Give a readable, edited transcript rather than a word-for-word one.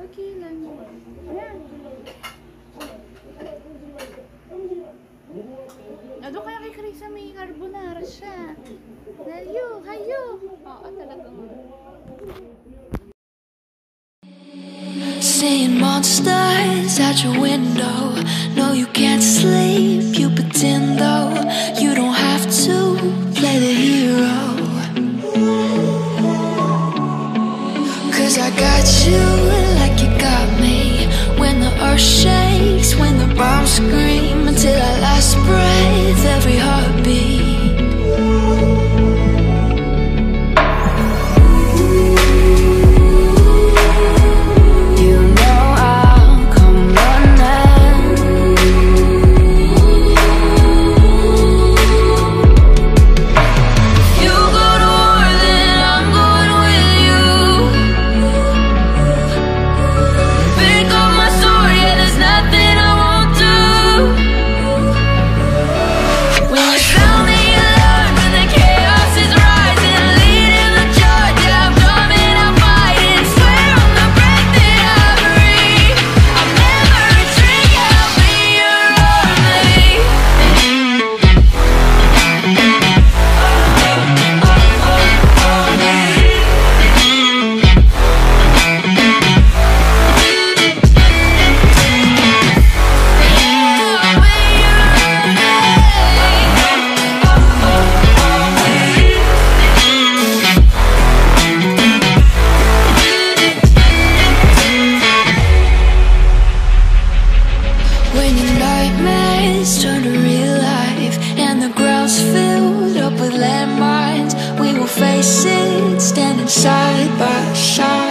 Okay lang. Ayan. Ano kaya kay Krisa may carbonara siya? Layo, hayo. Oo, talagang. Seeing monsters at your window. No, you can't sleep, you pretend though. You don't have to play the hero. Cause I got you like you got me. When the earth shakes, when the bombs scream, until our last breath, every heartbeat. Standing side by side.